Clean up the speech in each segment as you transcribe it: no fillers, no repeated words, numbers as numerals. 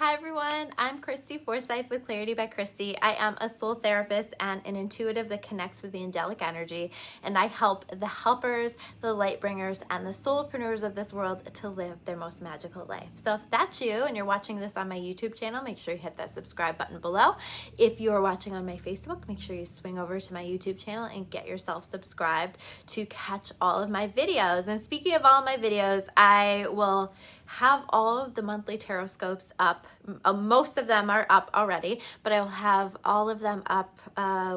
Hi everyone, I'm Christy Forsyth with Clarity by Christy. I am a soul therapist and an intuitive that connects with the angelic energy, and I help the helpers, the light bringers, and the soulpreneurs of this world to live their most magical life. So if that's you and you're watching this on my YouTube channel, make sure you hit that subscribe button below. If you're watching on my Facebook, make sure you swing over to my YouTube channel and get yourself subscribed to catch all of my videos. And speaking of all of my videos, I will have all of the monthly tarot scopes up. Most of them are up already, but I will have all of them up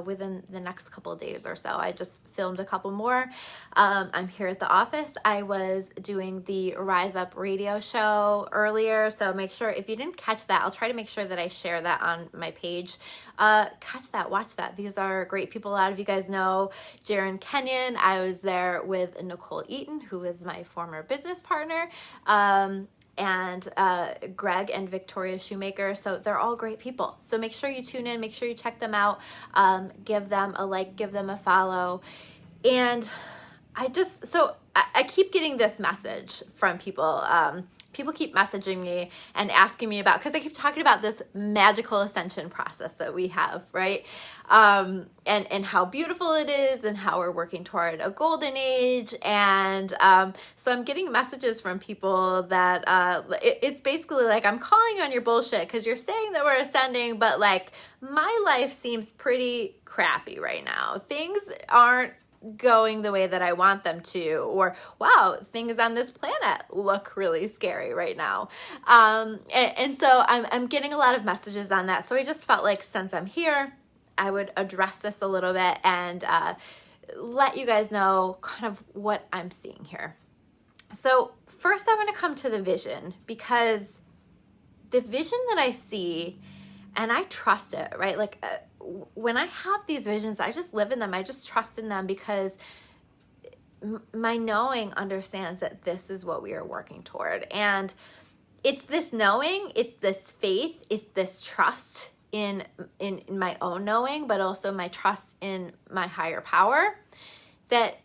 within the next couple of days or so. I just filmed a couple more. I'm here at the office. I was doing the Rise Up radio show earlier, so make sure if you didn't catch that, I'll try to make sure that I share that on my page. Catch that, watch that. These are great people. A lot of you guys know Jaron Kenyon. I was there with Nicole Eaton, who is my former business partner. And Greg and Victoria Shoemaker. So they're all great people. So make sure you tune in, make sure you check them out, give them a like, give them a follow. And I keep getting this message from people. People keep messaging me and asking me about, because I keep talking about this magical ascension process that we have, right? And how beautiful it is and how we're working toward a golden age. And so I'm getting messages from people that it's basically like, I'm calling on your bullshit because you're saying that we're ascending, but like my life seems pretty crappy right now. Things aren't going the way that I want them to, or wow, things on this planet look really scary right now. And so I'm getting a lot of messages on that. So I just felt like since I'm here, I would address this a little bit and let you guys know kind of what I'm seeing here. So first I want to come to the vision, because the vision that I see, and I trust it, right? Like when I have these visions, I just live in them. I just trust in them because my knowing understands that this is what we are working toward. And it's this knowing, it's this faith, it's this trust in my own knowing, but also my trust in my higher power that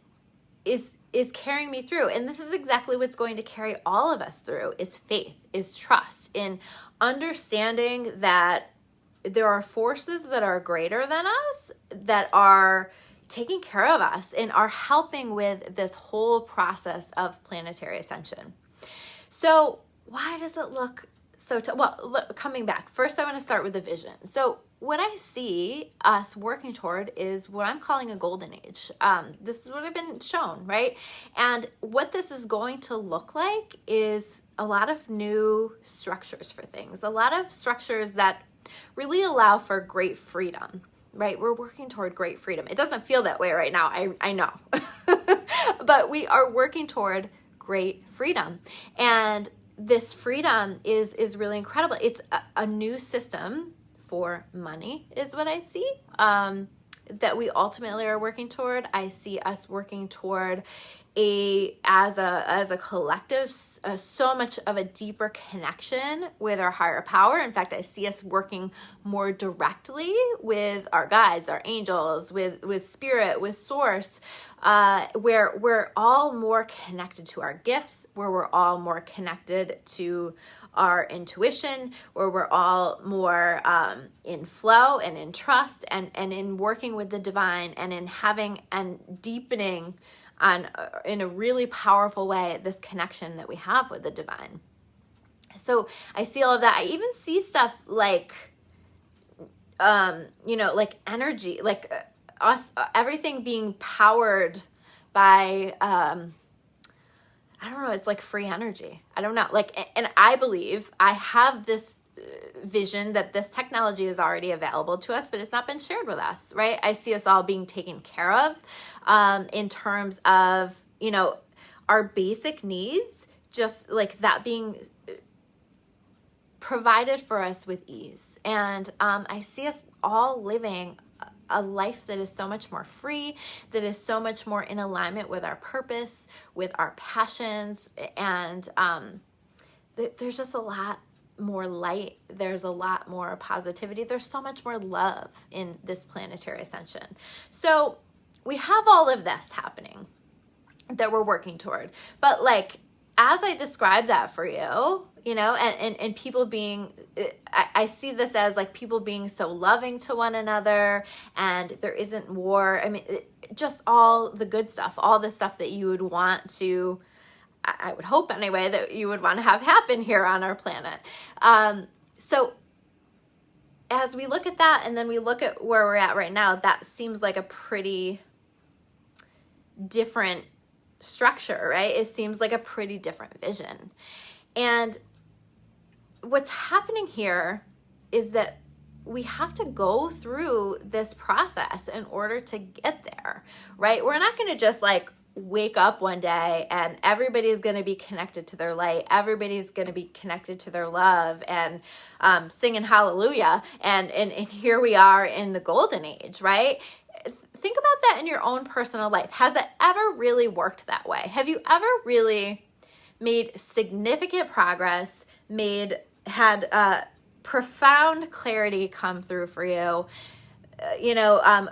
is carrying me through. And this is exactly what's going to carry all of us through, is faith, is trust in understanding that there are forces that are greater than us that are taking care of us and are helping with this whole process of planetary ascension. So why does it look so coming back, first I want to start with the vision. So what I see us working toward is what I'm calling a golden age. This is what I've been shown, right? And what this is going to look like is a lot of new structures for things, a lot of structures that really allow for great freedom, right? We're working toward great freedom. It doesn't feel that way right now, I know, but we are working toward great freedom. And this freedom is really incredible. It's a new system for money is what I see, that we ultimately are working toward. I see us working toward as a collective, so much of a deeper connection with our higher power. In fact, I see us working more directly with our guides, our angels, with spirit, with source, where we're all more connected to our gifts, where we're all more connected to our intuition, where we're all more in flow and in trust and in working with the divine and in having and deepening in a really powerful way this connection that we have with the divine. So I see all of that. I even see stuff like like energy, like us, everything being powered by I don't know, it's like free energy. I don't know, like, and I believe I have this vision that this technology is already available to us, but it's not been shared with us, right? I see us all being taken care of in terms of, our basic needs, just like that being provided for us with ease. And I see us all living a life that is so much more free, that is so much more in alignment with our purpose, with our passions, and there's just a lot more light, there's a lot more positivity, there's so much more love in this planetary ascension. So we have all of this happening that we're working toward, but like as I described that for you, you know, and people being, I see this as like people being so loving to one another, and there isn't war. I mean, just all the good stuff, all the stuff that you would want to, I would hope anyway, that you would want to have happen here on our planet. So as we look at that, and then we look at where we're at right now, that seems like a pretty different structure, right? It seems like a pretty different vision. And what's happening here is that we have to go through this process in order to get there, right? We're not going to just like wake up one day and everybody's going to be connected to their light. Everybody's going to be connected to their love and singing hallelujah. And here we are in the golden age, right? Think about that in your own personal life. Has it ever really worked that way? Have you ever really made significant progress, had profound clarity come through for you,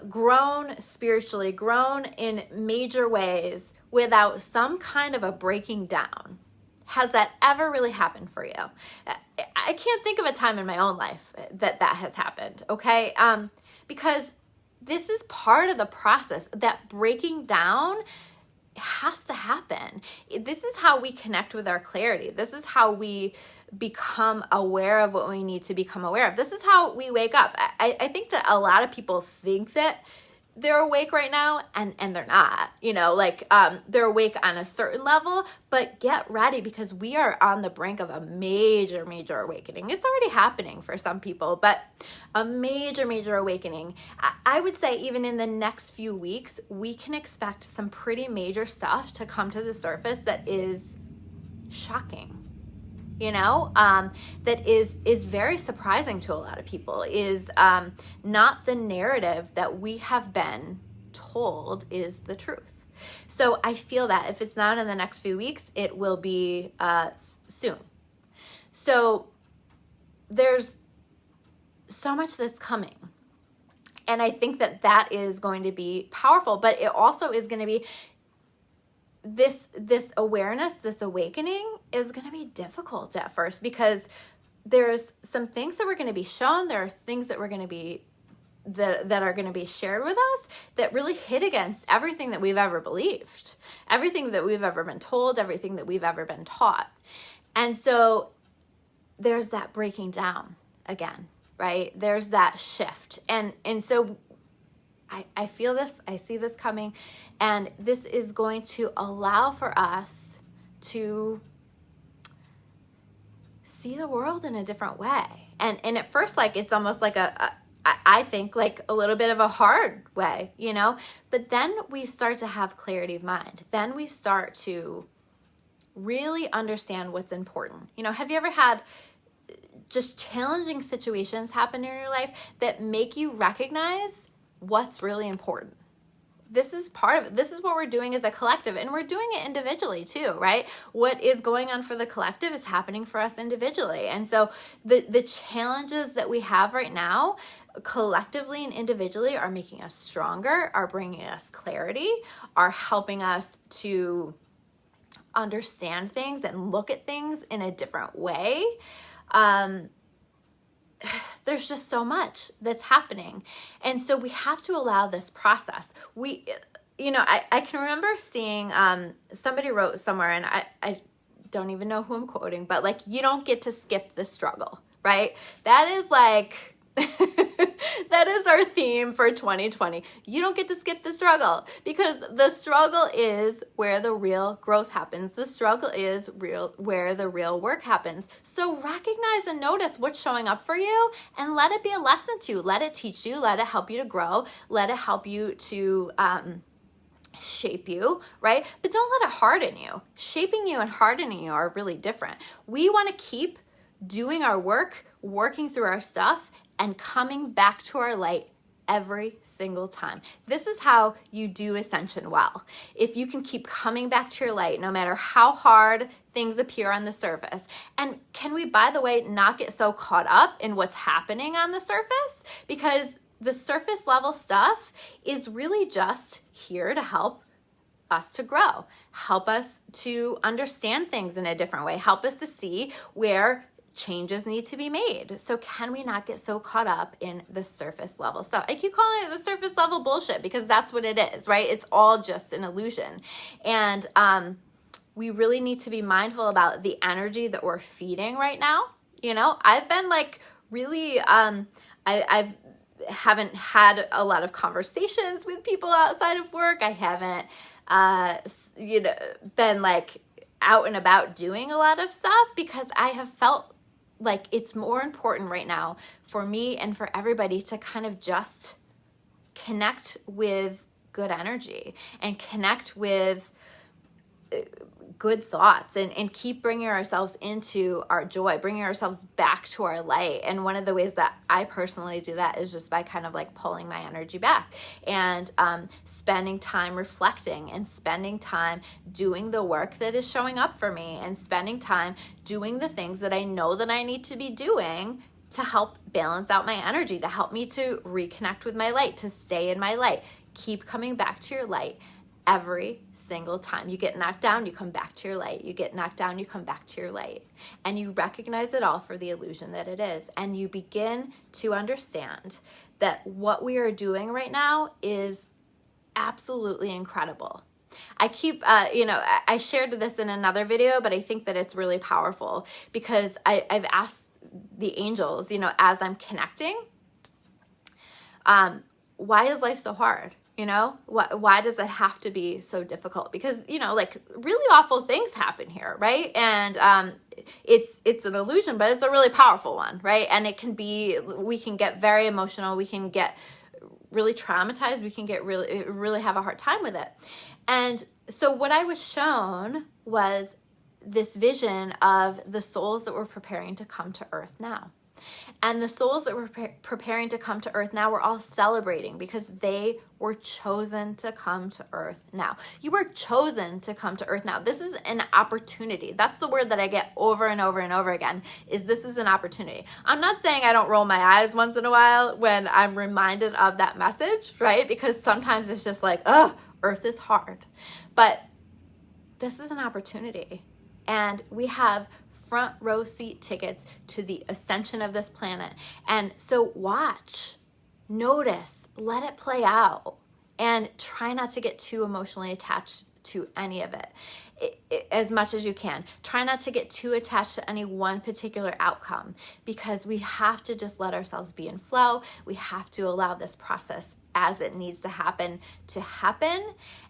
grown spiritually, grown in major ways without some kind of a breaking down? Has that ever really happened for you? I can't think of a time in my own life that has happened, okay? Because this is part of the process. That breaking down has to happen. This is how we connect with our clarity. This is how we become aware of what we need to become aware of. This is how we wake up. I think that a lot of people think that they're awake right now, and they're not, they're awake on a certain level, but get ready, because we are on the brink of a major, major awakening. It's already happening for some people, but a major, major awakening. I would say even in the next few weeks, we can expect some pretty major stuff to come to the surface that is shocking. That is very surprising to a lot of people, is not the narrative that we have been told is the truth. So I feel that if it's not in the next few weeks, it will be soon. So there's so much that's coming. And I think that is going to be powerful, but it also is going to be this awareness, this awakening is going to be difficult at first, because there's some things that we're going to be shown. There are things that we're going to be that are going to be shared with us that really hit against everything that we've ever believed, everything that we've ever been told, everything that we've ever been taught. And so there's that breaking down again, right? There's that shift. And so I feel this, I see this coming, and this is going to allow for us to see the world in a different way. And at first, like, it's almost like I think like a little bit of a hard way, but then we start to have clarity of mind. Then we start to really understand what's important. Have you ever had just challenging situations happen in your life that make you recognize what's really important? This is part of it. This is what we're doing as a collective, and we're doing it individually too, right? What is going on for the collective is happening for us individually. And so the challenges that we have right now, collectively and individually, are making us stronger, are bringing us clarity, are helping us to understand things and look at things in a different way. There's just so much that's happening. And so we have to allow this process. I can remember seeing, somebody wrote somewhere, and I don't even know who I'm quoting, but like, you don't get to skip the struggle, right? That is like, that is our theme for 2020. You don't get to skip the struggle, because the struggle is where the real growth happens. The struggle is where the real work happens. So recognize and notice what's showing up for you, and let it be a lesson to you. Let it teach you. Let it help you to grow. Let it help you to shape you, right? But don't let it harden you. Shaping you and hardening you are really different. We want to keep doing our work, working through our stuff, and coming back to our light every single time. This is how you do ascension well. If you can keep coming back to your light, no matter how hard things appear on the surface. And can we, by the way, not get so caught up in what's happening on the surface? Because the surface level stuff is really just here to help us to grow, help us to understand things in a different way, help us to see where changes need to be made. So can we not get so caught up in the surface level stuff? I keep calling it the surface level bullshit because that's what it is, right? It's all just an illusion. And we really need to be mindful about the energy that we're feeding right now. You know, I've been like really, I've haven't had a lot of conversations with people outside of work. I haven't, been like out and about doing a lot of stuff because I have felt like it's more important right now for me and for everybody to kind of just connect with good energy and connect with good thoughts and keep bringing ourselves into our joy, bringing ourselves back to our light. And one of the ways that I personally do that is just by kind of like pulling my energy back and spending time reflecting and spending time doing the work that is showing up for me and spending time doing the things that I know that I need to be doing to help balance out my energy, to help me to reconnect with my light, to stay in my light. Keep coming back to your light every single time. You get knocked down, you come back to your light. You get knocked down, you come back to your light. And you recognize it all for the illusion that it is. And you begin to understand that what we are doing right now is absolutely incredible. I keep, I shared this in another video, but I think that it's really powerful because I've asked the angels, as I'm connecting, why is life so hard? Why does it have to be so difficult? Because, like really awful things happen here, right? And it's an illusion, but it's a really powerful one, right? And we can get very emotional. We can get really traumatized. We can get really have a hard time with it. And so what I was shown was this vision of the souls that were preparing to come to earth now. And the souls that were preparing to come to earth now were all celebrating because they were chosen to come to earth now. You were chosen to come to earth now. This is an opportunity. That's the word that I get over and over and over again, is this is an opportunity. I'm not saying I don't roll my eyes once in a while when I'm reminded of that message, right? Because sometimes it's just like, earth is hard. But this is an opportunity. And we have front row seat tickets to the ascension of this planet. And so watch, notice, let it play out, and try not to get too emotionally attached to any of it as much as you can. Try not to get too attached to any one particular outcome because we have to just let ourselves be in flow. We have to allow this process as it needs to happen.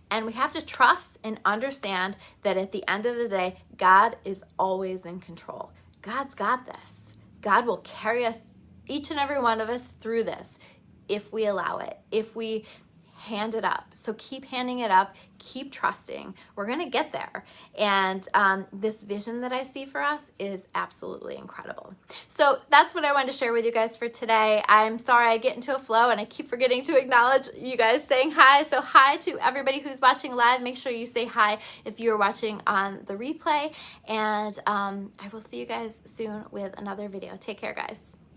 And we have to trust and understand that at the end of the day, God is always in control. God's got this. God will carry us, each and every one of us, through this if we allow it, if we hand it up. So keep handing it up, keep trusting. We're going to get there. And this vision that I see for us is absolutely incredible. So that's what I wanted to share with you guys for today. I'm sorry I get into a flow and I keep forgetting to acknowledge you guys saying hi. So hi to everybody who's watching live. Make sure you say hi if you're watching on the replay. And I will see you guys soon with another video. Take care, guys.